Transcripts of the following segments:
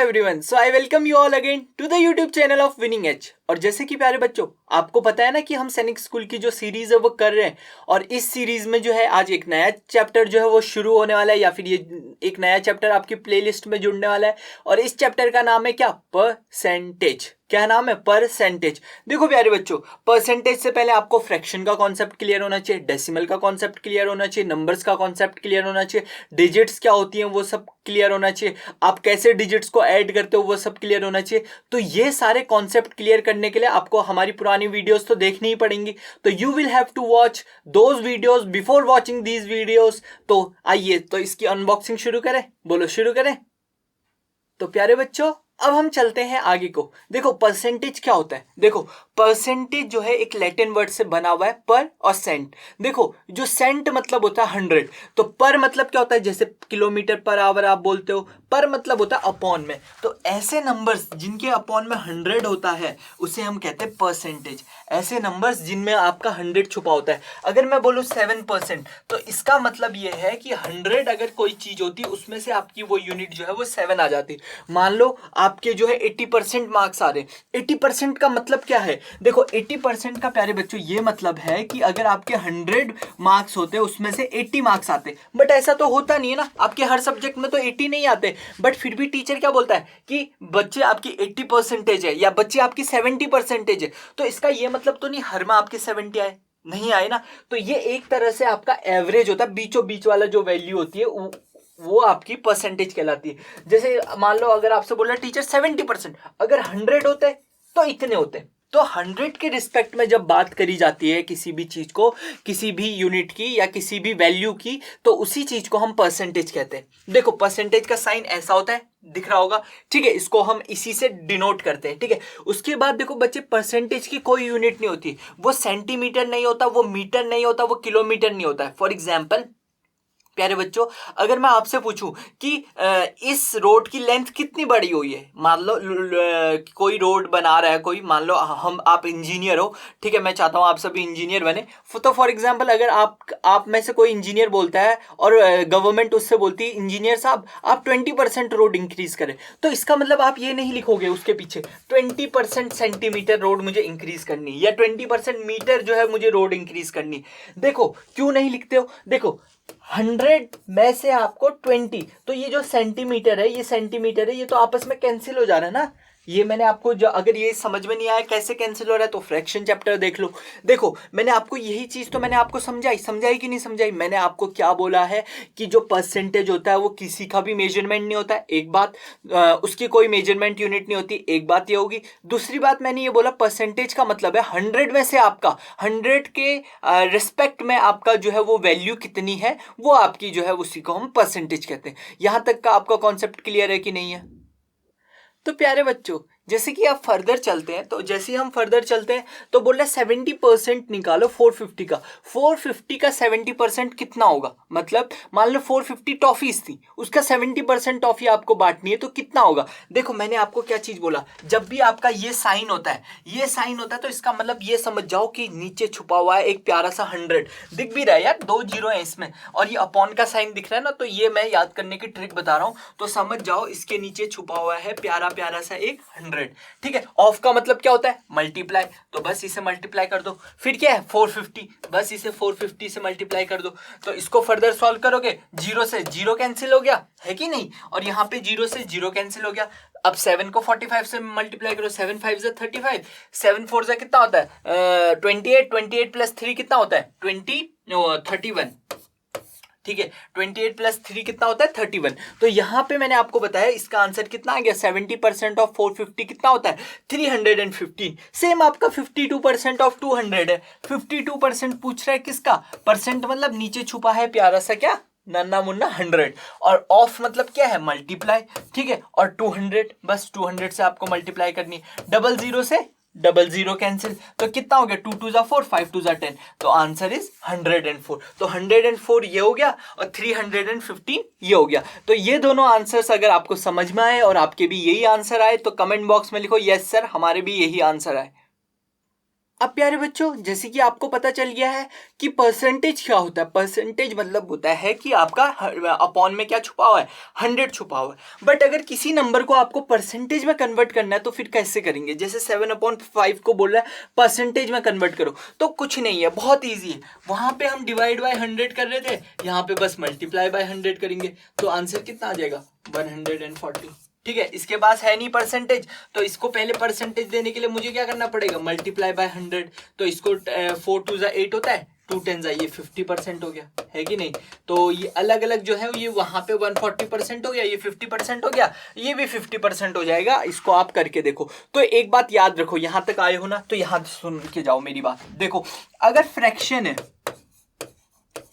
Everyone, so I welcome you all again to the YouTube channel of Winning Edge. और जैसे कि प्यारे बच्चों, आपको पता है ना कि हम सैनिक स्कूल की जो सीरीज है वो कर रहे हैं। और इस सीरीज में जो है आज एक नया चैप्टर जो है वो शुरू होने वाला है, या फिर ये एक नया चैप्टर आपकी प्लेलिस्ट में जुड़ने वाला है। और इस चैप्टर का नाम है क्या? परसेंटेज। क्या नाम है? परसेंटेज। देखो प्यारे बच्चों, परसेंटेज से पहले आपको फ्रैक्शन का कॉन्सेप्ट क्लियर होना चाहिए, डेसिमल का कॉन्सेप्ट क्लियर होना चाहिए, नंबर्स का कॉन्सेप्ट क्लियर होना चाहिए, डिजिट्स क्या होती हैं वो सब क्लियर होना चाहिए, आप कैसे डिजिट्स को ऐड करते हो वो सब क्लियर होना चाहिए। तो ये सारे कॉन्सेप्ट क्लियर करने के लिए आपको हमारी पुरानी वीडियोस तो देखनी ही पड़ेंगी। तो you will have to watch those videos before watching these videos. तो आइए तो इसकी अनबॉक्सिंग शुरू करें। बोलो शुरू करें। तो प्यारे बच्चों, अब हम चलते हैं आगे को। देखो परसेंटेज क्या होता है। देखो परसेंटेज जो है एक लैटिन वर्ड से बना हुआ है, पर और सेंट। देखो जो सेंट मतलब होता है 100, तो पर मतलब क्या होता है, जैसे किलोमीटर पर आवर आप बोलते हो, पर मतलब होता है अपॉन में। तो ऐसे नंबर्स जिनके अपॉन में 100 होता है उसे हम कहते हैं परसेंटेज। ऐसे नंबर्स जिनमें आपका 100 छुपा होता है। अगर मैं बोलूँ 7%, तो इसका मतलब ये है कि 100 अगर कोई चीज होती उसमें से आपकी वो यूनिट जो है वो 7 आ जाती। मान लो आपके जो है 80% मार्क्स आ रहे हैं। 80% का मतलब क्या है? देखो 80% का प्यारे बच्चों ये मतलब है कि अगर आपके 100 मार्क्स होते उसमें से 80 मार्क्स आते। बट ऐसा तो होता नहीं है ना, आपके हर सब्जेक्ट में तो 80 नहीं आते। बट फिर भी टीचर क्या बोलता है कि बच्चे आपकी 80% है या बच्चे आपकी 70% है। तो इसका ये मतलब तो नहीं हर में आपके 70 आए, नहीं आए ना। तो ये एक तरह से आपका एवरेज होता है, बीचों बीच वाला जो वैल्यू होती है वो आपकी परसेंटेज कहलाती है। जैसे मान लो अगर आपसे बोला टीचर 70%, अगर 100 होते तो इतने होते। तो 100 के रिस्पेक्ट में जब बात करी जाती है किसी भी चीज को, किसी भी यूनिट की या किसी भी वैल्यू की, तो उसी चीज को हम परसेंटेज कहते हैं। देखो परसेंटेज का साइन ऐसा होता है, दिख रहा होगा, ठीक है। इसको हम इसी से डिनोट करते हैं, ठीक है। उसके बाद देखो बच्चे, परसेंटेज की कोई यूनिट नहीं होती। वो सेंटीमीटर नहीं होता, वो मीटर नहीं होता, वो किलोमीटर नहीं होता है। फॉर एग्जाम्पल प्यारे बच्चों, अगर मैं आपसे पूछूं कि इस रोड की लेंथ कितनी बड़ी हुई है, मान लो कोई रोड बना रहा है कोई, मान लो आप इंजीनियर हो, ठीक है। मैं चाहता हूं आप सभी इंजीनियर बने। तो फॉर एग्जांपल अगर आप में से कोई इंजीनियर बोलता है और गवर्नमेंट उससे बोलती है इंजीनियर साहब आप 20% रोड इंक्रीज करें, तो इसका मतलब आप ये नहीं लिखोगे उसके पीछे 20% सेंटीमीटर रोड मुझे इंक्रीज करनी या 20% मीटर जो है मुझे रोड इंक्रीज करनी। देखो क्यों नहीं लिखते हो? देखो 100 में से आपको 20, तो ये जो सेंटीमीटर है, ये सेंटीमीटर है, ये तो आपस में कैंसिल हो जा रहा है ना। ये मैंने आपको जो, अगर ये समझ में नहीं आया कैसे कैंसिल हो रहा है तो फ्रैक्शन चैप्टर देख लो। देखो मैंने आपको यही चीज तो मैंने आपको समझाई कि नहीं समझाई? मैंने आपको क्या बोला है कि जो परसेंटेज होता है वो किसी का भी मेजरमेंट नहीं होता है, एक बात। उसकी कोई मेजरमेंट यूनिट नहीं होती, एक बात ये होगी। दूसरी बात मैंने ये बोला परसेंटेज का मतलब है 100 में से आपका 100 के रिस्पेक्ट में आपका जो है वो वैल्यू कितनी है, वो आपकी जो है उसी को हम परसेंटेज कहते हैं। यहां तक का आपका कॉन्सेप्ट क्लियर है कि नहीं है? तो प्यारे बच्चों, जैसे कि आप फर्दर चलते हैं, तो जैसे ही हम फर्दर चलते हैं तो बोल रहे 70% निकालो 450 का। 450 का 70% कितना होगा? मतलब मान लो 450 टॉफीज थी, उसका 70% टॉफी आपको बांटनी है, तो कितना होगा? देखो मैंने आपको क्या चीज बोला, जब भी आपका ये साइन होता है, ये साइन होता है, तो इसका मतलब ये समझ जाओ कि नीचे छुपा हुआ है एक प्यारा सा 100। दिख भी रहा है यार, 2 जीरो है इसमें, और ये अपॉन का साइन दिख रहा है ना, तो ये मैं याद करने की ट्रिक बता रहा हूं। तो समझ जाओ इसके नीचे छुपा हुआ है प्यारा प्यारा सा एक 100, ठीक है। ऑफ का मतलब क्या होता है? मल्टीप्लाई, तो बस इसे मल्टीप्लाई कर दो। फिर क्या है? 450, बस इसे 450 से मल्टीप्लाई कर दो। तो इसको फर्दर सॉल्व करोगे, जीरो से जीरो कैंसिल हो गया है कि नहीं, और यहाँ पे जीरो से जीरो कैंसिल हो गया। अब 7 को 45 से मल्टीप्लाई करो, 7 5 से 35, 7 4 से कितना होता है 28, 28 प्लस 3 कितना होता है 31, ठीक है। 28 प्लस 3 कितना होता है 31। तो यहां पे मैंने आपको बताया इसका आंसर कितना आ गया, 70% ऑफ 450 कितना होता है 315। सेम आपका 52% ऑफ 200 है। 52% पूछ रहा है किसका? परसेंट मतलब नीचे छुपा है प्यारा सा क्या, नन्ना मुन्ना 100, और ऑफ मतलब क्या है? मल्टीप्लाई, ठीक है। और 200, बस 200 से आपको मल्टीप्लाई करनी है। डबल जीरो से डबल जीरो कैंसिल, तो कितना हो गया 2 2 4, 5 2 10। तो आंसर इज 104। तो 104 ये हो गया और 315 ये हो गया। तो ये दोनों आंसर्स अगर आपको समझ में आए और आपके भी यही आंसर आए तो कमेंट बॉक्स में लिखो यस सर हमारे भी यही आंसर आए। अब प्यारे बच्चों, जैसे कि आपको पता चल गया है कि परसेंटेज क्या होता है। परसेंटेज मतलब होता है कि आपका अपॉन में क्या छुपा हुआ है, 100 छुपा हुआ है। बट अगर किसी नंबर को आपको परसेंटेज में कन्वर्ट करना है तो फिर कैसे करेंगे। जैसे 7/5 को बोल रहा है परसेंटेज में कन्वर्ट करो, तो कुछ नहीं है, बहुत ईजी है। वहां पे हम डिवाइड बाय 100 कर रहे थे, यहाँ पे बस मल्टीप्लाई बाय 100 करेंगे, तो आंसर कितना आ जाएगा 140। ठीक है, इसके पास है नहीं परसेंटेज, तो इसको पहले परसेंटेज देने के लिए मुझे क्या करना पड़ेगा, मल्टीप्लाई बाय 100। तो इसको 4 2 8 होता है, 2 10 ये 50% हो गया, है कि नहीं। तो ये अलग अलग जो है ये वहां पे 140% हो गया, ये 50% हो गया, ये भी 50% हो जाएगा। इसको आप करके देखो। तो एक बात याद रखो, यहां तक आए हो ना, तो यहां सुन के जाओ मेरी बात। देखो, अगर फ्रैक्शन है,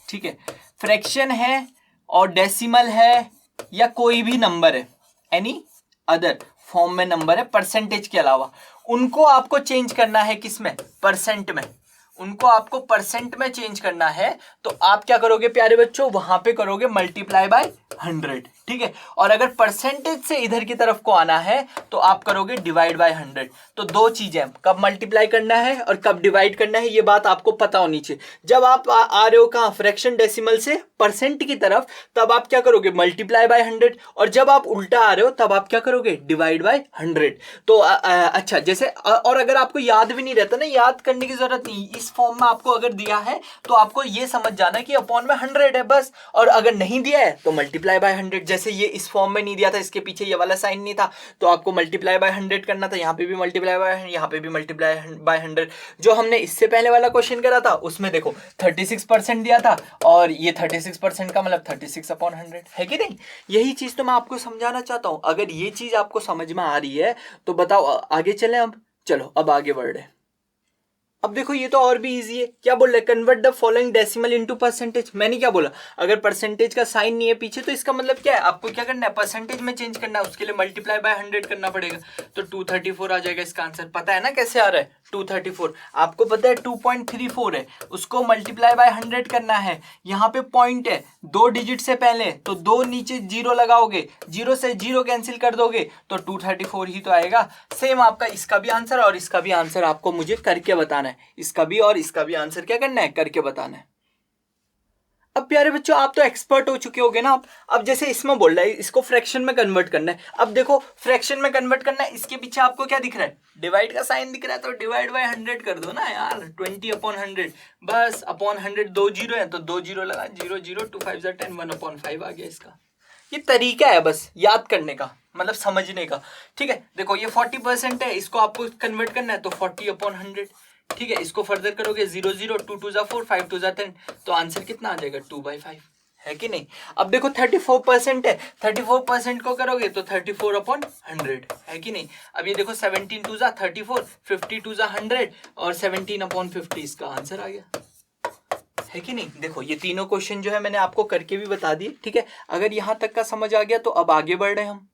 ठीक है, फ्रैक्शन है और डेसिमल है या कोई भी नंबर है, एनी अदर फॉर्म में नंबर है परसेंटेज के अलावा, उनको आपको चेंज करना है किसमें, परसेंट में। उनको आपको परसेंट में चेंज करना है, तो आप क्या करोगे प्यारे बच्चों, वहां पे करोगे मल्टीप्लाई बाय 100। ठीक है, और अगर परसेंटेज से इधर की तरफ को आना है तो आप करोगे डिवाइड बाय 100। तो दो चीजें, कब मल्टीप्लाई करना है और कब डिवाइड करना है, ये बात आपको पता होनी चाहिए। जब आप आ रहे हो कहां, फ्रैक्शन डेसिमल से परसेंट की तरफ, तब आप क्या करोगे, मल्टीप्लाई बाय 100। और जब आप उल्टा आ रहे हो तब आप क्या करोगे, डिवाइड बाय 100। तो अच्छा, जैसे और अगर आपको याद भी नहीं रहता ना, याद करने की जरूरत नहीं, इस फॉर्म में आपको अगर दिया है तो आपको ये समझ जाना कि अपॉन में 100 है बस। और अगर नहीं दिया है तो मल्टीप्लाई बाय 100। जैसे ये इस फॉर्म में नहीं दिया था, इसके पीछे ये वाला साइन नहीं था, तो आपको मल्टीप्लाई बाय 100 करना था। यहाँ पे भी मल्टीप्लाई बाय, यहाँ पे भी मल्टीप्लाई बाय 100। जो हमने इससे पहले वाला क्वेश्चन करा था उसमें देखो 36% दिया था, और ये 36% का मतलब 36/100, है कि नहीं। यही चीज तो मैं आपको समझाना चाहता हूं। अगर ये चीज आपको समझ में आ रही है तो बताओ आगे चले। अब चलो, अब आगे बढ़ रहे। अब देखो, ये तो और भी इजी है। क्या बोल रहे, convert the following decimal into percentage. मैंने क्या बोला, अगर परसेंटेज का साइन नहीं है पीछे तो इसका मतलब क्या है, आपको क्या करना है, परसेंटेज में चेंज करना है। उसके लिए मल्टीप्लाई बाय 100 करना पड़ेगा, तो 234 आ जाएगा इसका आंसर। पता है ना कैसे आ रहा है 234, आपको पता है 2.34 है, उसको मल्टीप्लाई बाय 100 करना है। यहाँ पे पॉइंट है 2 डिजिट से पहले, तो 2 नीचे 0 लगाओगे, 0 से 0 कैंसिल कर दोगे तो 234 ही तो आएगा। सेम आपका इसका भी आंसर और इसका भी आंसर आपको मुझे करके बताना है। इसका भी और इसका भी आंसर क्या करना है, करके बताना है। अब प्यारे बच्चों, आप तो एक्सपर्ट हो चुके होगे ना। अब जैसे इसमें बोल रहा है इसको फ्रैक्शन में कन्वर्ट करना है। अब देखो, फ्रैक्शन में कन्वर्ट करना है, इसके पीछे आपको क्या दिख रहा है, डिवाइड का साइन दिख रहा है, तो डिवाइड बाय 100 कर दो ना यार, 20/100। बस अपॉन 100 2 जीरो है, तो 2 जीरो लगा, 0 0 2 5 10, 1/5 आ गया इसका। ये तरीका है बस याद करने का, मतलब समझने का। ठीक है, देखो ये 40% है, इसको आपको कन्वर्ट करना है, तो 40/100। ठीक है, इसको फर्दर करोगे, 0 0 2 2 4 5 2 10, तो आंसर कितना आ जाएगा 2/5, है कि नहीं। अब देखो 34% है, 34% को करोगे तो 34/100, है कि नहीं। अब ये देखो 17 2 34, 50 2 100, और 17/50 इसका आंसर आ गया, है कि नहीं। देखो ये तीनों क्वेश्चन जो है मैंने आपको करके भी बता दिए। ठीक है, अगर यहां तक का समझ आ गया तो अब आगे बढ़ रहे हैं हम।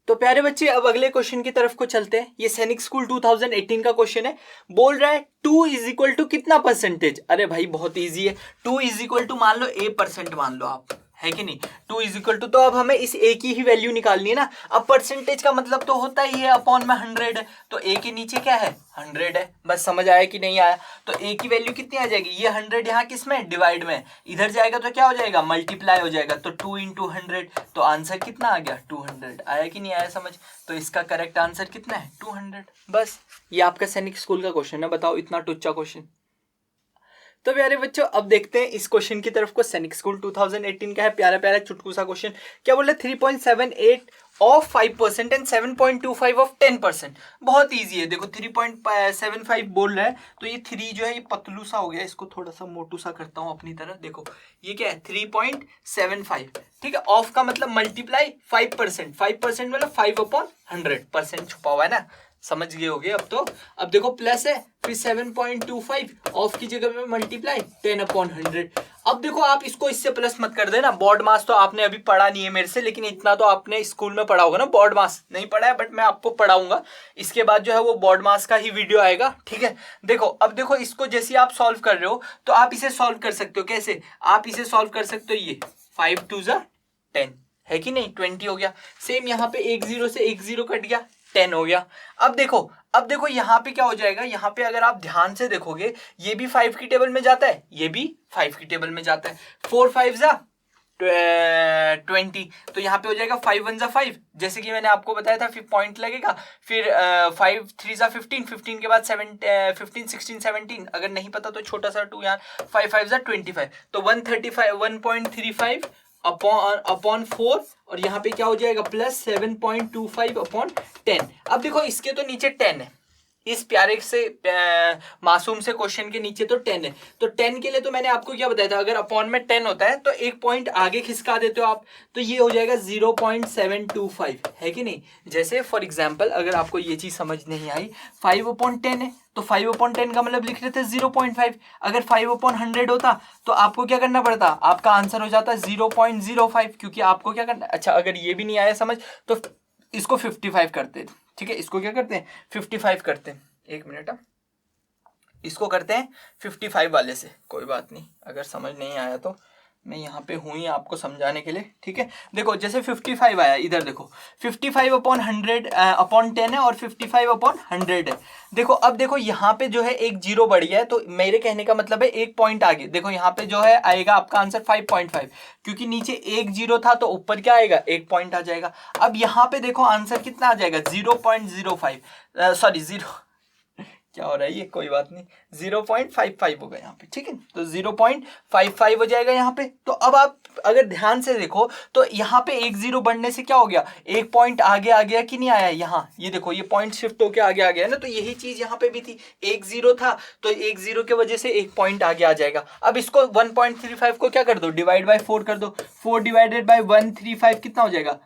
तो प्यारे बच्चे, अब अगले क्वेश्चन की तरफ को चलते हैं। ये सैनिक स्कूल 2018 का क्वेश्चन है। बोल रहा है 2 इज इक्वल टू कितना परसेंटेज। अरे भाई बहुत इजी है, 2 इज इक्वल टू मान लो A% मान लो आप, है कि नहीं। 2 इज इक्वल टू, तो अब हमें इस A की ही वैल्यू निकालनी है ना। अब परसेंटेज का मतलब तो होता ही है अपॉन में 100 है, तो A के नीचे क्या है 100 है। बस समझ आया कि नहीं आया। तो A की वैल्यू कितनी आ जाएगी, ये 100 यहाँ किस में, डिवाइड में, इधर जाएगा तो क्या हो जाएगा, मल्टीप्लाई हो जाएगा, तो 2 × 100, तो आंसर कितना आ गया 200। आया कि नहीं आया समझ। तो इसका करेक्ट आंसर कितना है 200। बस ये आपका सैनिक स्कूल का क्वेश्चन है। बताओ इतना टुच्चा क्वेश्चन। तो प्यारे बच्चों, अब देखते हैं इस क्वेश्चन की तरफ को। सैनिक स्कूल 2018 का है, प्यारा प्यारा चुटकू सा क्वेश्चन। क्या बोल रहे, 3.78 ऑफ 5% एंड 7.25 ऑफ 10%। बहुत इजी है। देखो 3.75 बोल रहा है, तो ये 3 जो है ये पतलू सा हो गया, इसको थोड़ा सा मोटू सा करता हूं अपनी तरह। देखो ये क्या है 3.75, ठीक है। ऑफ का मतलब मल्टीप्लाई 5%, 5% मतलब 5/100% छुपा हुआ है ना, समझ गए होगे अब तो। अब देखो प्लस है, फिर 7.25 ऑफ की जगह पे मल्टीप्लाई 10/100। अब देखो आप इसको इससे प्लस मत कर देना। बोर्ड मास तो आपने अभी पढ़ा नहीं है मेरे से, लेकिन इतना तो आपने स्कूल में पढ़ा होगा ना। बोर्ड मास नहीं पढ़ा है, बट मैं आपको पढ़ाऊंगा। इसके बाद जो है वो बोर्ड मास का ही वीडियो आएगा, ठीक है। देखो अब देखो, इसको जैसे आप सॉल्व कर रहे हो तो आप इसे सॉल्व कर सकते हो। कैसे आप इसे सॉल्व कर सकते हो, ये 5 2 10, है कि नहीं, 20 हो गया। सेम यहाँ पे 1 0 से 1 0 कट गया, 10 हो गया। अब देखो अब देखो यहाँ पे क्या हो जाएगा, यहाँ पे अगर आप ध्यान से देखोगे ये भी 5 की टेबल में जाता है, ये भी 5 की टेबल में जाता है। 4 5 जा 20, तो यहाँ पे हो जाएगा 5 1 जा 5, जैसे कि मैंने आपको बताया था, फिर पॉइंट लगेगा, फिर 5 3 जा 15, 15 के बाद 15 16 17, अगर नहीं पता तो छोटा सा 2 यहाँ, 5 5 जा 25, तो 135 1.35 अपॉन 4, और यहाँ पे क्या हो जाएगा प्लस 7.25 अपॉन 10। अब देखो इसके तो नीचे 10 है, इस प्यारे से मासूम से क्वेश्चन के नीचे तो 10 है, तो 10 के लिए तो मैंने आपको क्या बताया था, अगर अपॉन में 10 होता है तो एक पॉइंट आगे खिसका देते हो आप, तो ये हो जाएगा 0.725, है कि नहीं। जैसे फॉर एग्जांपल अगर आपको ये चीज समझ नहीं आई, 5/10 है तो 5/10 का मतलब लिख रहे थे 0.5, अगर 5/100 होता तो आपको क्या करना पड़ता, आपका आंसर हो जाता 0.05, क्योंकि आपको क्या करना। अच्छा अगर ये भी नहीं आया समझ तो इसको 55 करते हैं, ठीक है, इसको क्या करते हैं 55 करते हैं, एक मिनट, इसको करते हैं 55 वाले से, कोई बात नहीं, अगर समझ नहीं आया तो मैं यहाँ पे हूँ ही आपको समझाने के लिए, ठीक है। देखो जैसे 55 आया, इधर देखो 55/100 अपॉन 10 है और 55/100 है। देखो अब देखो यहाँ पे जो है एक जीरो बढ़ गया है, तो मेरे कहने का मतलब है एक पॉइंट आगे देखो, यहाँ पे जो है आएगा आपका आंसर 5.5, क्योंकि नीचे एक जीरो था तो ऊपर क्या आएगा, एक पॉइंट आ जाएगा। अब यहाँ पे देखो आंसर कितना आ जाएगा 0.05, सॉरी 0 क्या हो रहा है ये, कोई बात नहीं, 0.55 होगा यहाँ पे, ठीक है, तो 0.55 हो जाएगा यहाँ पे। तो अब आप अगर ध्यान से देखो तो यहाँ पे एक जीरो बढ़ने से क्या हो गया, एक पॉइंट आगे आ गया कि नहीं आया, यहाँ ये देखो ये पॉइंट शिफ्ट होके आगे आ गया ना, तो यही चीज यहाँ पे भी थी, एक जीरो था तो एक जीरो की वजह से एक पॉइंट आगे आ जाएगा। अब इसको 1.35 को क्या कर दो, डिवाइड बाय 4 कर दो, 4 डिवाइडेड बाय 135 कितना हो जाएगा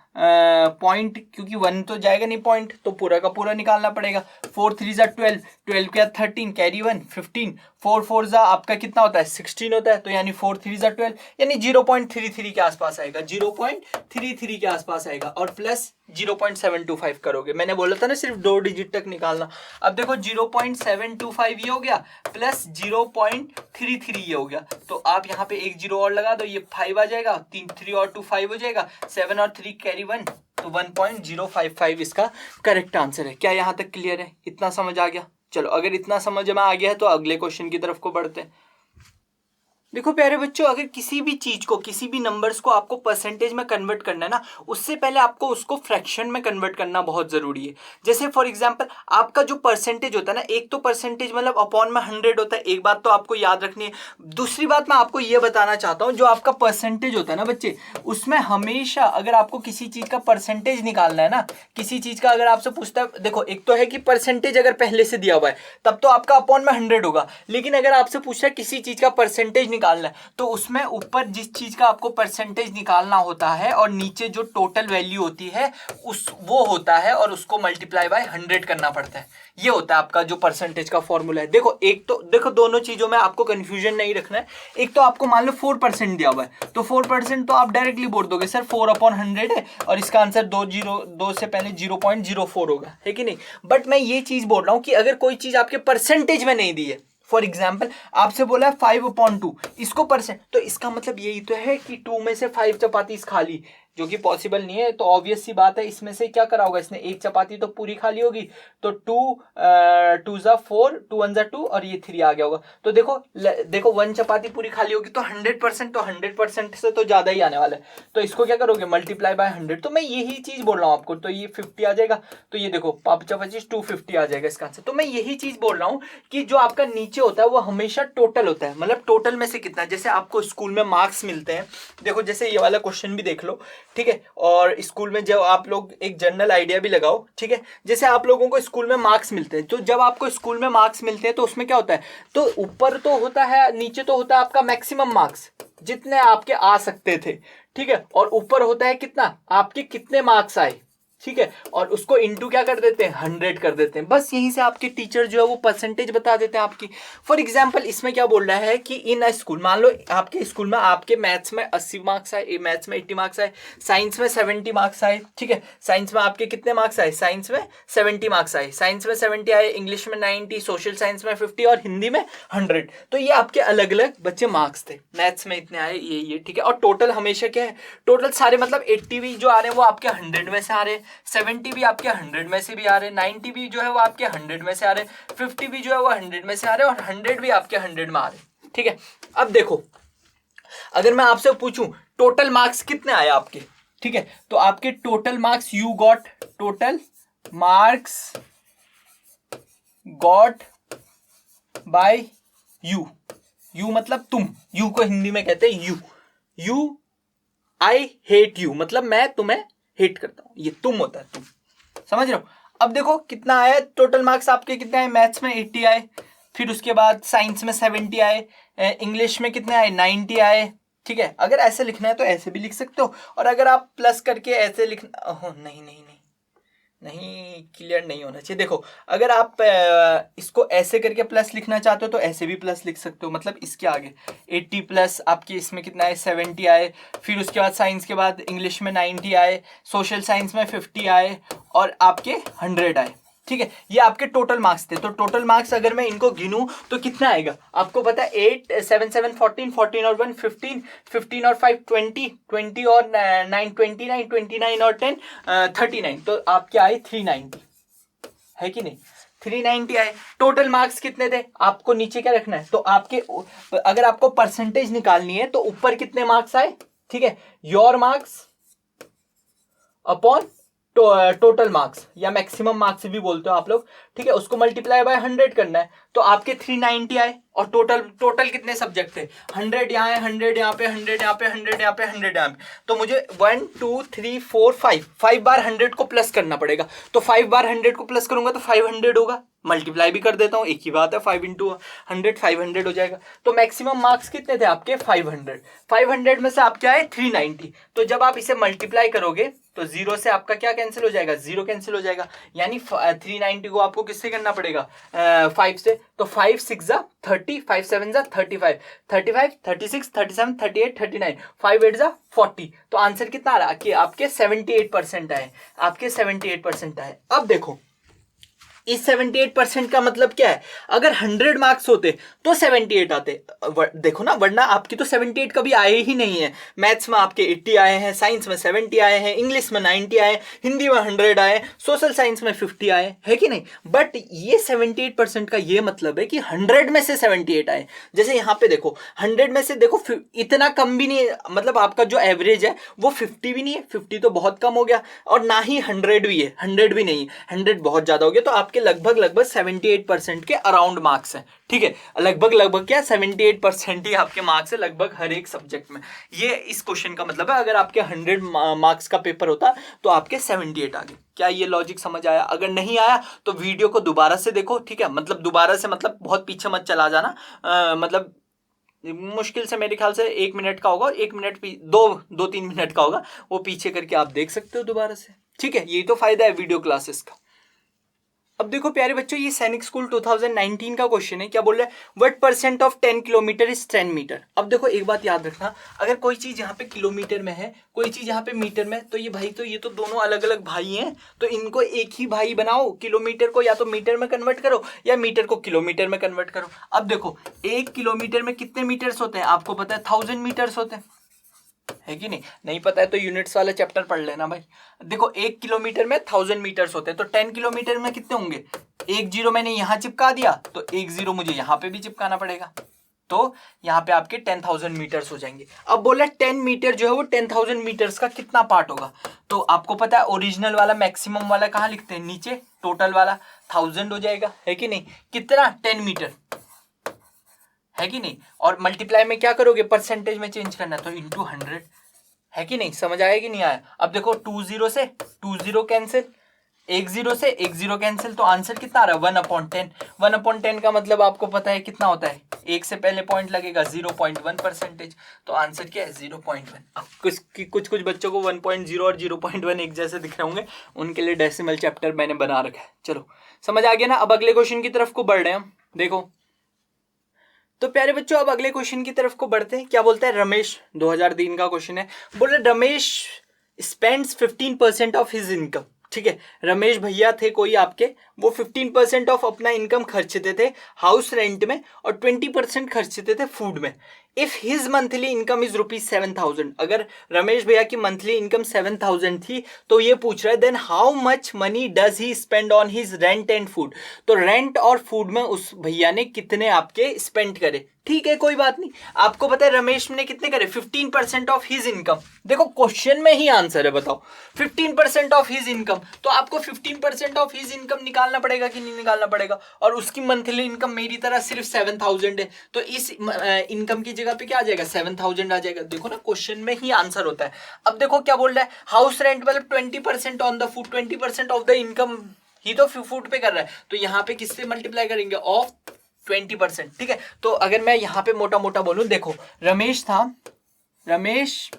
पॉइंट, क्योंकि 1 तो जाएगा नहीं पॉइंट, तो पूरा का पूरा निकालना पड़ेगा। 4 3 जा 12, 12 के बाद 13 कैरी 1 15, 4 4 जा आपका कितना होता है 16 होता है, तो यानी 4 3 जा 12, यानी 0.33 के आसपास आएगा, 0.33 के आसपास आएगा, और प्लस 0.725 करोगे, मैंने बोला था ना सिर्फ 2 डिजिट तक निकालना। अब देखो 0.725 ये हो गया प्लस 0.33 ये हो गया, तो आप यहाँ पे एक जीरो और लगा दो, ये 5 आ जाएगा, 3 और 2 5 हो जाएगा, 7 और 3 कैरी 1, तो 1.055 इसका करेक्ट आंसर है। क्या यहाँ तक क्लियर है, इतना समझ आ गया। चलो अगर इतना समझ में आ गया है तो अगले क्वेश्चन की तरफ को बढ़ते हैं। देखो प्यारे बच्चों, अगर किसी भी चीज को, किसी भी नंबर्स को आपको परसेंटेज में कन्वर्ट करना है ना, उससे पहले आपको उसको फ्रैक्शन में कन्वर्ट करना बहुत जरूरी है। जैसे फॉर एग्जांपल आपका जो परसेंटेज होता है ना, एक तो परसेंटेज मतलब अपॉन में 100 होता है, एक बात तो आपको याद रखनी है। दूसरी बात मैं आपको ये बताना चाहता हूँ, जो आपका परसेंटेज होता है ना बच्चे, उसमें हमेशा अगर आपको किसी चीज का परसेंटेज निकालना है ना, किसी चीज का अगर आपसे पूछता है, देखो एक तो है कि परसेंटेज अगर पहले से दिया हुआ है तब तो आपका अपॉन में 100 होगा, लेकिन अगर आपसे पूछा है किसी चीज का परसेंटेज निकालना है, तो उसमें ऊपर जिस चीज का आपको परसेंटेज निकालना होता है और नीचे जो टोटल वैल्यू होती है उस वो होता है, और उसको मल्टीप्लाई बाय 100 करना पड़ता है। ये होता है आपका जो परसेंटेज का फॉर्मूला है। देखो एक तो देखो दोनों चीजों में आपको कंफ्यूजन नहीं रखना है। एक तो आपको मान लो 4% दिया हुआ है, तो 4% तो आप डायरेक्टली बोल दोगे सर 4/100 है, और इसका आंसर 2 से पहले 0.04 होगा, है कि नहीं। बट मैं ये चीज बोल रहा हूं कि अगर कोई चीज आपके परसेंटेज में नहीं दी है, फॉर एग्जाम्पल आपसे बोला है 5/2, इसको परसेंट, तो इसका मतलब यही तो है कि 2 में से 5 चपाती खा ली, जो कि पॉसिबल नहीं है, तो ऑब्वियस सी बात है इसमें से क्या करा होगा इसने, एक चपाती तो पूरी खा ली होगी, तो 2 जा 4, 2 1 जा 2, और ये 3 आ गया होगा। तो देखो 1 चपाती पूरी खा ली होगी, तो 100%, तो 100% से तो ज्यादा ही आने वाला है, तो इसको क्या करोगे मल्टीप्लाई बाय 100। तो मैं यही चीज बोल रहा हूँ आपको, तो ये 50 आ जाएगा, तो ये देखो 5×25 250 आ जाएगा इसका आंसर। तो मैं यही चीज बोल रहा हूँ कि जो आपका नीचे होता है वो हमेशा टोटल होता है, मतलब टोटल में से कितना, जैसे आपको स्कूल में मार्क्स मिलते हैं, देखो जैसे ये वाला क्वेश्चन भी देख लो, ठीक है, और स्कूल में जब आप लोग एक जनरल आइडिया भी लगाओ, ठीक है, जैसे आप लोगों को स्कूल में मार्क्स मिलते हैं, तो जब आपको स्कूल में मार्क्स मिलते हैं तो उसमें क्या होता है, तो ऊपर तो होता है, नीचे तो होता है आपका मैक्सिमम मार्क्स जितने आपके आ सकते थे, ठीक है, और ऊपर होता है कितना आपके कितने मार्क्स आए, ठीक है, और उसको इनटू क्या कर देते हैं 100 कर देते हैं। बस यहीं से आपके टीचर जो है वो परसेंटेज बता देते हैं आपकी। फॉर एग्जांपल इसमें क्या बोल रहा है कि इन अ स्कूल, मान लो आपके स्कूल में आपके मैथ्स में 80 मार्क्स आए, मैथ्स में 80 मार्क्स आए, साइंस में 70 मार्क्स आए, ठीक है, साइंस में आपके कितने मार्क्स आए, साइंस में 70 मार्क्स आए, साइंस में 70 आए, इंग्लिश में 90, सोशल साइंस में 50 और हिंदी में 100। तो ये आपके अलग अलग बच्चे मार्क्स थे, मैथ्स में इतने आए, ये ठीक है, और टोटल हमेशा क्या है, टोटल सारे मतलब 80 भी जो आ रहे हैं वो आपके 100 में से आ रहे हैं, 70 भी आपके 100 में से भी आ रहे, 90 भी जो है वो आपके 100 में से आ रहे, 50 भी जो है वो 100 में से आ रहे और 100 भी आपके 100 में आ रहे। ठीक है, अब देखो अगर मैं आपसे पूछूं टोटल मार्क्स कितने आए आपके, ठीक है, तो आपके total marks you got, total marks got by you, you मतलब तुम, यू को हिंदी में कहते हैं यू आई हेट यू, मतलब मैं तुम्हें हेट करता हूं, ये तुम होता है, तुम, समझ रहे हो। अब देखो कितना आया टोटल मार्क्स आपके, कितने आए, मैथ्स में 80 आए, फिर उसके बाद साइंस में 70 आए, इंग्लिश में कितने आए, 90 आए। ठीक है, अगर ऐसे लिखना है तो ऐसे भी लिख सकते हो, और अगर आप प्लस करके ऐसे लिखना, नहीं नहीं नहीं नहीं, क्लियर नहीं होना चाहिए। देखो अगर आप इसको ऐसे करके प्लस लिखना चाहते हो तो ऐसे भी प्लस लिख सकते हो, मतलब इसके आगे 80 प्लस आपके इसमें कितना है, 70 आए, फिर उसके बाद साइंस के बाद इंग्लिश में 90 आए, सोशल साइंस में 50 आए और आपके 100 आए। ठीक है, ये आपके टोटल मार्क्स थे। तो टोटल मार्क्स अगर मैं इनको गिनूं तो कितना आएगा आपको पता है, 8 7 7 14, 14 और 1 15, 15 और 5 20, 20 और 9 29, 29 और 10 39, तो आपके आए 390, है कि नहीं, 390 आए। टोटल मार्क्स कितने थे, आपको नीचे क्या रखना है, तो आपके अगर आपको परसेंटेज निकालनी है तो ऊपर कितने मार्क्स आए, ठीक है, your marks upon total marks या मैक्सिमम मार्क्स भी बोलते हो आप लोग, ठीक है, उसको मल्टीप्लाई बाय 100 करना है, तो आपके 390 आए। और टोटल कितने सब्जेक्ट थे, 100 यहाँ है, 100 यहाँ पे, 100 यहाँ पे, 100 यहाँ पे, 100 यहाँ पे, तो मुझे 1 2 3 4 5 बार 100 को प्लस करना पड़ेगा। तो 5 बार 100 को प्लस करूंगा तो 500 होगा, मल्टीप्लाई भी कर देता हूँ, एक ही बात है, 5 इंटू 100 500 हो जाएगा। तो मैक्सिमम मार्क्स कितने थे आपके, 500 में से आपके आए 390। तो जब आप इसे मल्टीप्लाई करोगे तो 0 से आपका क्या कैंसिल हो जाएगा, 0 कैंसिल हो जाएगा, यानी 390 को आपको किससे करना पड़ेगा, 5 से। तो 5 6 जा 30, 5 7 जा 35, 35 36 37 38 39, 5 8 जा 40। तो आंसर कितना आ रहा कि आपके 78% आए, आपके 78% आए। अब देखो इस 78% का मतलब क्या है, अगर 100 मार्क्स होते तो 78 आते, देखो ना, वरना आपकी तो 78 कभी आए ही नहीं है। मैथ्स में आपके 80 आए हैं, साइंस में 70 आए हैं, इंग्लिश में 90 आए, हिंदी में 100 आए, सोशल साइंस में 50 आए, है कि नहीं। बट ये 78% का ये मतलब है कि 100 में से 78 आए। जैसे यहाँ पे देखो 100 में से देखो इतना कम भी नहीं है, मतलब आपका जो एवरेज है वो 50 भी नहीं है, 50 तो बहुत कम हो गया, और ना ही 100 भी है, 100 भी नहीं है, 100 बहुत ज्यादा हो गया। तो आपके लगभग 78% के अराउंड मार्क्स हैं, ठीक है, लगभग क्या 78% ही आपके मार्क्स है लगभग हर एक सब्जेक्ट में। ये इस क्वेश्चन का मतलब है, अगर आपके 100 मार्क्स का पेपर होता तो आपके 78 आ गए। क्या ये लॉजिक समझ आया? अगर नहीं आया तो वीडियो को दोबारा से देखो, ठीक है, मतलब दोबारा से मतलब बहुत पीछे मत चला जाना, मतलब मुश्किल से मेरे ख्याल से 1 मिनट का होगा, 1 मिनट 2-3 मिनट का होगा, वो पीछे करके आप देख सकते हो दोबारा से, ठीक है। यही तो फायदा है वीडियो क्लासेस का। अब देखो प्यारे बच्चों, ये सैनिक स्कूल 2019 का क्वेश्चन है। क्या बोल रहा है, what percent of 10 kilometre is 10 metre. अब देखो एक बात याद रखना, अगर कोई चीज यहाँ पे किलोमीटर में है, कोई चीज यहाँ पे मीटर में, तो ये भाई, तो ये तो दोनों अलग अलग भाई हैं, तो इनको एक ही भाई बनाओ। किलोमीटर को या तो मीटर में कन्वर्ट करो या मीटर को किलोमीटर में कन्वर्ट करो। अब देखो 1 किलोमीटर में कितने मीटर्स होते हैं, आपको पता है 1000 मीटर्स होते हैं, है कि नहीं। नहीं पता है तो यूनिट्स वाला चैप्टर पढ़ लेना भाई। देखो 1 किलोमीटर में 1000 मीटर्स होते हैं, तो 10 किलोमीटर में कितने होंगे, 1 0 मैंने यहां चिपका दिया, तो 1 0 मुझे यहां पे भी चिपकाना पड़ेगा, तो यहाँ पे आपके 10,000 मीटर्स हो जाएंगे। अब बोला 10 मीटर जो है वो 10,000 मीटर्स का कितना पार्ट होगा, तो आपको पता है ओरिजिनल वाला मैक्सिमम वाला कहाँ लिखते हैं, नीचे, टोटल वाला 1000 हो जाएगा, है कि नहीं। कितना, 10 मीटर, है कि नहीं। और मल्टीप्लाई में क्या करोगे, परसेंटेज में चेंज करना, तो इंटू 100, है कि नहीं। समझ आया कि नहीं आया। अब देखो 2 0 से 2 0 कैंसिल, 1 0 से 1 0 कैंसिल, तो आंसर कितना आ रहा है, 1/10। 1/10 का मतलब आपको पता है कितना होता है, 1 से पहले पॉइंट लगेगा, 0.1%, तो आंसर क्या है, 0.1। अब कुछ बच्चों को 1.0 और 0.1 एक जैसे दिख रहे होंगे, उनके लिए डेसिमल चैप्टर मैंने बना रखा है। चलो समझ आ गया ना। अब अगले क्वेश्चन की तरफ को बढ़ रहे हैं हम। देखो तो प्यारे बच्चों, अब अगले क्वेश्चन की तरफ को बढ़ते हैं। क्या बोलता है, रमेश, 2003 का क्वेश्चन है, बोल रहे Ramesh spends 15% of his income. ठीक है, रमेश भैया थे कोई आपके, वो 15% ऑफ अपना इनकम खर्चते थे हाउस रेंट में और 20% खर्चते थे फूड में। If his monthly income is ₹7,000, अगर रमेश भैया की मंथली इनकम 7,000 थी तो ये पूछ रहा है then how much money does he spend on his rent and food. तो रेंट और फूड में उस भैया ने कितने आपके स्पेंड करे। ठीक है, कोई बात नहीं। आपको पता है रमेश ने कितने करे, 15% ऑफ हिज इनकम। देखो क्वेश्चन में ही आंसर है, बताओ 15% ऑफ हिज इनकम, तो आपको 15% ऑफ हिज इनकम निकालना पड़ेगा कि नहीं निकालना पड़ेगा। और उसकी मंथली इनकम मेरी तरह सिर्फ 7,000 है, तो इस इनकम की जगह पे क्या आ जाएगा, 7,000 आ जाएगा। देखो ना क्वेश्चन में ही आंसर होता है। अब देखो क्या बोल रहा है, हाउस रेंट मतलब 20% on the food, 20% of the income ही तो फूड पे कर रहा है, तो यहाँ पे किससे मल्टीप्लाई करेंगे, ऑफ 20%। ठीक है, तो अगर मैं यहां पे मोटा मोटा बोलूं, देखो रमेश था, रमेश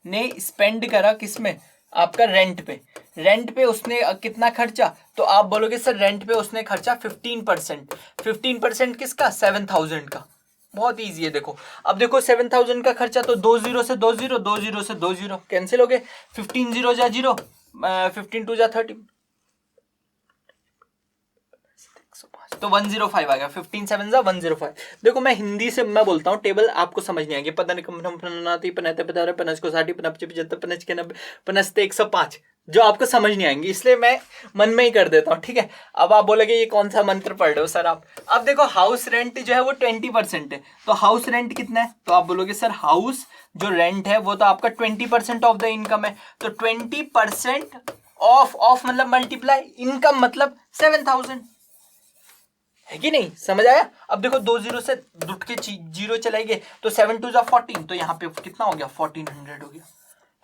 ने स्पेंड करा किसमें, आपका रेंट पे। रेंट पे उसने कितना खर्चा, तो आप बोलोगे सर रेंट पे उसने खर्चा 15%। 15% किसका, 7,000 का। बहुत इजी है, देखो अब देखो 7,000 का खर्चा, तो 2 0 से 2 0, 2 0 से 2 0 कैंसिल हो गए, 15 0 जा 0, 15 2 जा 30, तो 105 आ गया, 15 7 जा 105। देखो मैं हिंदी से मैं बोलता हूँ, टेबल आपको समझ नहीं आएगी, पता नहीं पनस को 60 पनपचे 75 पनच के 90 पनस्ते 105, जो आपको समझ नहीं आएंगे, इसलिए मैं मन में ही कर देता हूँ। ठीक है, अब आप बोलोगे ये कौन सा मंत्र पढ़ रहे हो सर आप। अब देखो हाउस रेंट जो है वो 20% है, तो हाउस रेंट कितना है, तो आप बोलोगे सर हाउस जो रेंट है वो तो आपका 20% ऑफ द इनकम है, तो 20% ऑफ मतलब मल्टीप्लाई इनकम मतलब 7,000 है कि नहीं, समझ आया। अब देखो 2 0 से दुट के 0 चले गए, तो 7 2 जा 14, तो यहाँ पे कितना हो गया, 1400 हो गया,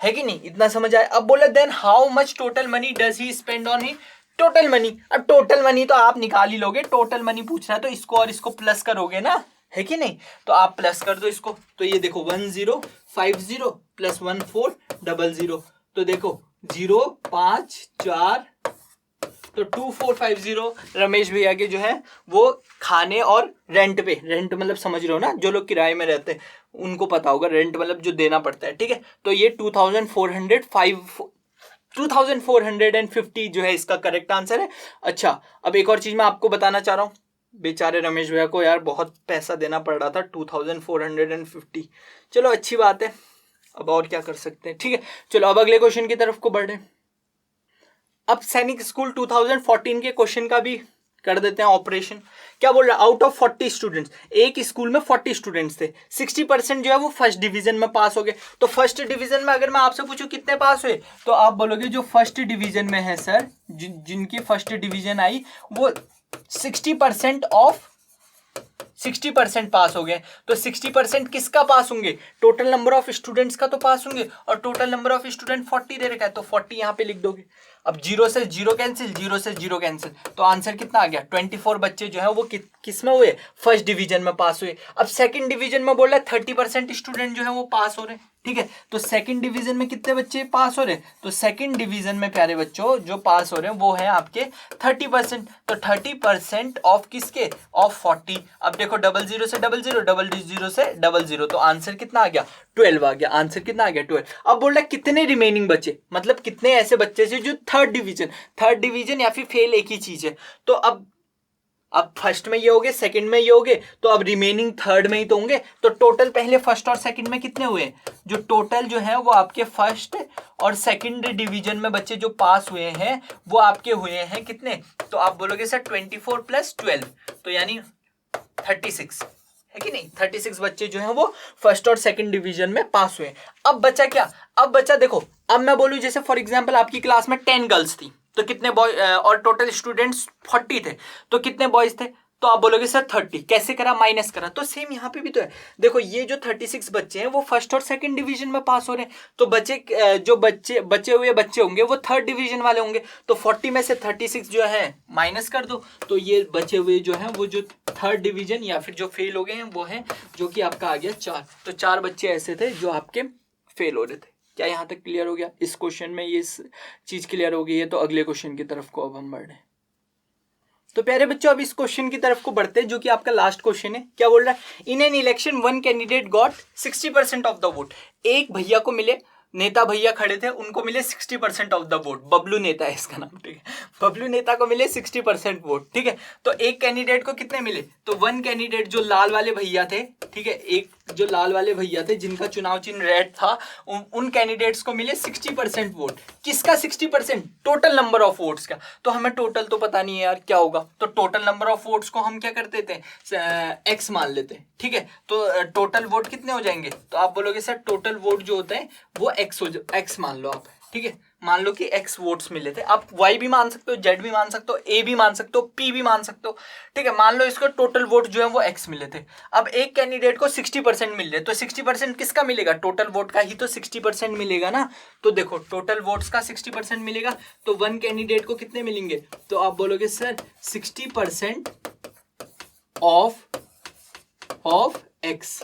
है कि नहीं, इतना समझ आया। अब बोले then how much total money does he spend on he, total money. अब टोटल मनी तो आप निकाल ही लोगे, टोटल मनी पूछ रहा है तो इसको और इसको प्लस करोगे ना, है कि नहीं, तो आप प्लस कर दो इसको, तो ये देखो 1050 प्लस 1400, तो देखो 0 5 4, तो 2450 रमेश भैया के जो है वो खाने और रेंट पे, रेंट मतलब समझ रहे हो ना, जो लोग किराए में रहते हैं उनको पता होगा, रेंट मतलब जो देना पड़ता है। ठीक है, तो ये 2450 जो है इसका करेक्ट आंसर है। अच्छा, अब एक और चीज मैं आपको बताना चाह रहा हूँ, बेचारे रमेश भैया को यार बहुत पैसा देना पड़ रहा था, 2450। चलो अच्छी बात है, अब और क्या कर सकते हैं। ठीक है, चलो अब अगले क्वेश्चन की तरफ को बढ़े। अब सैनिक स्कूल 2014 के क्वेश्चन का भी कर देते हैं ऑपरेशन। क्या बोल रहा है, आउट ऑफ 40 स्टूडेंट्स, एक स्कूल में 40 स्टूडेंट्स थे, 60% जो है वो फर्स्ट डिवीजन में पास हो गए। तो फर्स्ट डिवीजन में अगर मैं आपसे पूछूं कितने पास हुए, तो आप बोलोगे जो फर्स्ट डिवीजन में है सर, जिनकी फर्स्ट डिवीजन आई वो 60% पास हो गए। तो 60% किसका पास होंगे, टोटल नंबर ऑफ स्टूडेंट्स का तो पास होंगे, और टोटल नंबर ऑफ स्टूडेंट 40 दे रखा है, तो 40 यहाँ पे लिख दोगे। अब 0 से 0 कैंसिल, 0 से 0 कैंसिल, तो आंसर कितना आ गया, 24 बच्चे जो है वो किस में हुए, फर्स्ट डिवीजन में पास हुए। अब सेकंड डिवीजन में बोल रहा है 30% स्टूडेंट जो है वो पास हो रहे हैं। ठीक है, तो सेकंड डिवीजन में कितने बच्चे पास हो रहे हैं, तो सेकंड डिवीजन में प्यारे बच्चों जो पास हो रहे हैं वो है आपके 30%। तो 30% ऑफ किसके, ऑफ 40। अब देखो 00 से 00, 00 से 00, तो आंसर कितना आ गया, 12 आ गया। आंसर कितना आ गया, 12। अब बोल रहा है कितने रिमेनिंग बचे, मतलब कितने ऐसे बच्चे थे जो थर्ड डिवीजन या फिर फेल एक ही चीज है। तो अब फर्स्ट में ये हो गए, सेकंड में ये हो गए, तो अब रिमेनिंग थर्ड में ही तो होंगे। तो टोटल पहले फर्स्ट और सेकंड में कितने हुए, जो टोटल जो है वो आपके फर्स्ट और सेकंड डिवीजन में बच्चे जो पास हुए हैं वो आपके हुए हैं कितने, तो आप बोलोगे सर 24 + 12, तो यानी 36, है कि नहीं, 36 बच्चे जो हैं वो फर्स्ट और सेकंड डिवीजन में पास हुए। अब बचा क्या, अब बचा देखो, अब मैं बोलूं जैसे फॉर एग्जांपल आपकी क्लास में 10 गर्ल्स थी, तो कितने बॉय और टोटल स्टूडेंट्स 40 थे, तो कितने बॉयज थे, तो आप बोलोगे सर 30, कैसे करा, माइनस करा। तो सेम यहाँ पे भी तो है, देखो ये जो 36 बच्चे हैं वो फर्स्ट और सेकंड डिवीजन में पास हो रहे हैं, तो जो बचे हुए बच्चे होंगे वो थर्ड डिवीजन वाले होंगे, तो 40 में से 36 जो है माइनस कर दो, तो ये बचे हुए जो है वो जो थर्ड डिवीजन या फिर जो फेल हो गए हैं वो है जो कि आपका आ गया 4। तो 4 बच्चे ऐसे थे जो आपके फेल हो रहे थे। क्या यहाँ तक क्लियर हो गया, इस क्वेश्चन में ये चीज क्लियर हो गई है। तो अगले क्वेश्चन की तरफ को अब हम बढ़े। तो प्यारे बच्चों अब इस क्वेश्चन की तरफ को बढ़ते हैं जो कि आपका लास्ट क्वेश्चन है। क्या बोल रहा है, in an election one candidate got 60% of the vote, एक भैया को मिले नेता भैया खड़े थे, उनको मिले 60% ऑफ द वोट। बबलू नेता है इसका नाम, ठीक है। बबलू नेता को मिले 60% वोट, ठीक है। तो एक कैंडिडेट को कितने मिले? तो वन कैंडिडेट जो लाल वाले भैया थे, ठीक है, एक जो लाल वाले भैया थे जिनका चुनाव चिन्ह रेड था, उन कैंडिडेट्स को मिले 60% वोट। किसका 60%? टोटल नंबर ऑफ वोट्स का। तो हमें टोटल तो पता नहीं है यार क्या होगा, तो टोटल नंबर ऑफ वोट्स को हम क्या कर देते हैं, एक्स मान लेते हैं, ठीक है। तो टोटल वोट कितने हो जाएंगे? तो आप बोलोगे सर टोटल वोट जो होते हैं वो एक्स मान लो आप, ठीक है। मान लो कि एक्स वोट्स मिले थे, आप वाई भी मान सकते हो, जेड भी मान सकते हो, ए भी मान सकते हो, पी भी मान सकते हो, ठीक है। मान लो इसको टोटल वोट जो है वो एक्स मिले थे। अब एक कैंडिडेट को 60% मिल रहे, तो 60% किसका मिलेगा? टोटल वोट का ही तो 60% मिलेगा ना। तो देखो टोटल वोट्स का 60% मिलेगा, तो वन कैंडिडेट को कितने मिलेंगे? तो आप बोलोगे सर 60% ऑफ एक्स,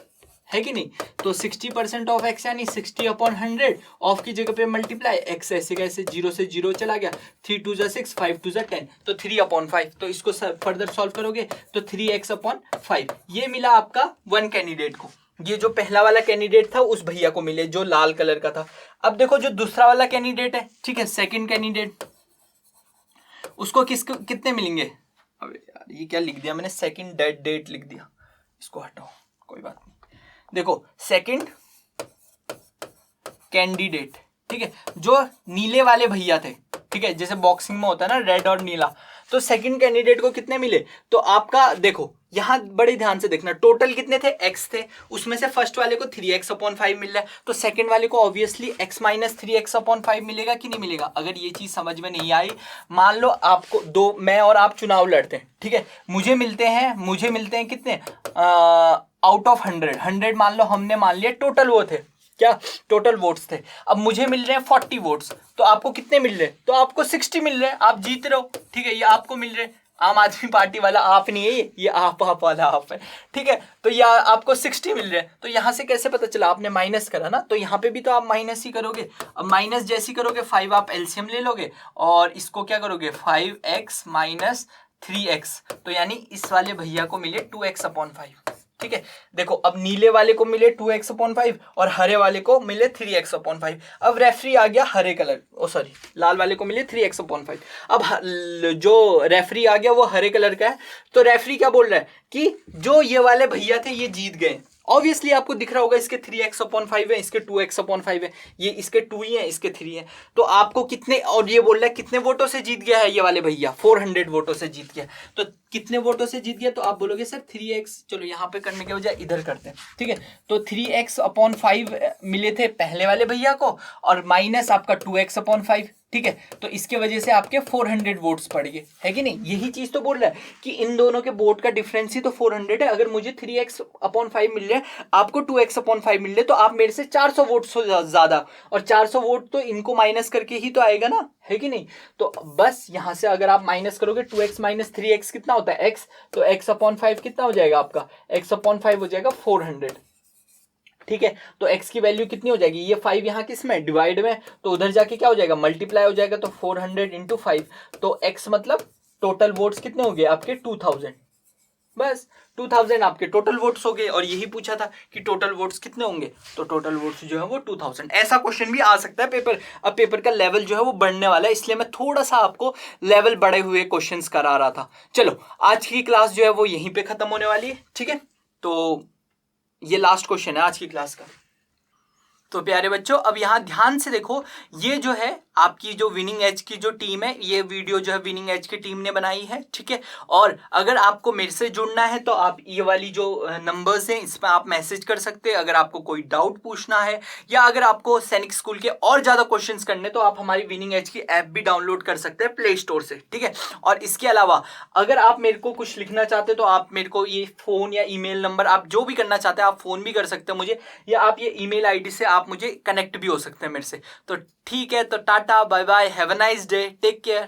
है कि नहीं। तो 60% ऑफ एक्स यानी 60/100, ऑफ की जगह पे मल्टीप्लाई, एक्स ऐसे कैसे 0 से 0 चला गया, 3 2 जा 6, 5 2 जा 10, तो 3/5। तो इसको फर्दर सॉल्व करोगे तो 3x/5 ये मिला आपका वन कैंडिडेट को। ये जो पहला वाला कैंडिडेट था उस भैया को मिले जो लाल कलर का था। अब देखो जो दूसरा वाला कैंडिडेट है, ठीक है, सेकंड कैंडिडेट, उसको कितने मिलेंगे? अबे यार ये क्या लिख दिया मैंने, सेकंड डेट लिख दिया, इसको हटाओ, कोई बात नहीं। देखो सेकंड कैंडिडेट, ठीक है, जो नीले वाले भैया थे, ठीक है, जैसे बॉक्सिंग में होता है ना रेड और नीला, तो सेकंड कैंडिडेट को कितने मिले? तो आपका देखो यहां बड़े ध्यान से देखना, टोटल कितने थे? एक्स थे, उसमें से फर्स्ट वाले को 3x/5 मिल रहा है, तो सेकंड वाले को ऑब्वियसली x - 3x/5 मिलेगा कि नहीं मिलेगा? अगर ये चीज समझ में नहीं आई, मान लो आपको दो, मैं और आप चुनाव लड़ते हैं, ठीक है, मुझे मिलते हैं कितने? आउट ऑफ 100 मान लो हमने मान लिया टोटल वो थे, क्या टोटल वोट्स थे। अब मुझे मिल रहे हैं 40 वोट्स, तो आपको कितने मिल रहे हैं? तो आपको 60 मिल रहे हैं, आप जीत रहे हो, ठीक है। ये आपको मिल रहे हैं, आम आदमी पार्टी वाला आप नहीं है, ये आप वाला आप है, ठीक है। तो ये आपको 60 मिल रहे हैं, तो यहां से कैसे पता चला? आपने माइनस करा ना, तो यहाँ पे भी तो आप माइनस ही करोगे। अब माइनस जैसी करोगे 5 आप एलसीएम ले लोगे और इसको क्या करोगे 5x - 3x, तो यानी इस वाले भैया को मिले 2x/5, ठीक है। देखो अब नीले वाले को मिले 2x/5 और हरे वाले को मिले 3x/5। अब रेफरी आ गया हरे कलर, सॉरी लाल वाले को मिले 3x/5। अब जो रेफरी आ गया वो हरे कलर का है, तो रेफरी क्या बोल रहा है कि जो ये वाले भैया थे ये जीत गए। ऑब्वियसली आपको दिख रहा होगा इसके 3x/5 है, इसके 2x/5 है, ये इसके 2 ही है, इसके 3 है, तो आपको कितने, और ये बोल रहा है कितने वोटों से जीत गया है ये वाले भैया? 400 वोटों से जीत गया। तो कितने वोटों से जीत गया? तो आप बोलोगे सर 3x, चलो यहाँ पे करने के बजाय इधर करते हैं, ठीक है। तो 3x/5 मिले थे पहले वाले भैया को और माइनस आपका 2x/5, ठीक है। तो इसके वजह से आपके 400 वोट्स पड़ गए, है कि नहीं। यही चीज तो बोल रहा है कि इन दोनों के वोट का डिफरेंस ही तो 400 है। अगर मुझे 3x/5 मिल रहे हैं, आपको 2x/5 मिल रहे, तो आप मेरे से 400 वोट ज्यादा, और 400 वोट तो इनको माइनस करके ही तो आएगा ना, है कि नहीं। तो बस यहां से अगर आप माइनस करोगे 2x - 3x कितना होता है x, तो x/5 कितना हो जाएगा आपका? x/5 हो जाएगा 400, ठीक है। तो x की वैल्यू कितनी हो जाएगी? ये 5 यहाँ किस में डिवाइड में, तो उधर जाके क्या हो जाएगा मल्टीप्लाई हो जाएगा, तो 400 × 5, तो x मतलब टोटल वोट्स कितने हो गए आपके 2000, बस 2000 आपके टोटल वोट्स हो गए। और यही पूछा था कि टोटल वोट्स कितने होंगे, तो टोटल वोट्स जो है वो 2000। ऐसा क्वेश्चन भी आ सकता है पेपर, अब पेपर का लेवल जो है वो बढ़ने वाला है, इसलिए मैं थोड़ा सा आपको लेवल बढ़े हुए क्वेश्चंस करा रहा था। चलो आज की क्लास जो है वो यहीं पे खत्म होने वाली है, ठीक है। तो ये लास्ट क्वेश्चन है आज की क्लास का। तो प्यारे बच्चों अब यहाँ ध्यान से देखो, ये जो है आपकी जो विनिंग एज की जो टीम है, ये वीडियो जो है विनिंग एज की टीम ने बनाई है, ठीक है। और अगर आपको मेरे से जुड़ना है तो आप ये वाली जो नंबर्स हैं इस पर आप मैसेज कर सकते हैं अगर आपको कोई डाउट पूछना है, या अगर आपको सैनिक स्कूल के और ज्यादा क्वेश्चंस करने तो आप हमारी विनिंग एज की ऐप भी डाउनलोड कर सकते हैं प्ले स्टोर से, ठीक है। और इसके अलावा अगर आप मेरे को कुछ लिखना चाहते हैं तो आप मेरे को ये फोन या ईमेल नंबर, आप जो भी करना चाहते हैं, आप फोन भी कर सकते हैं मुझे, या आप ये ईमेल आईडी से आप मुझे कनेक्ट भी हो सकते हैं मेरे से। तो ठीक है, तो tata bye bye, have a nice day, take care.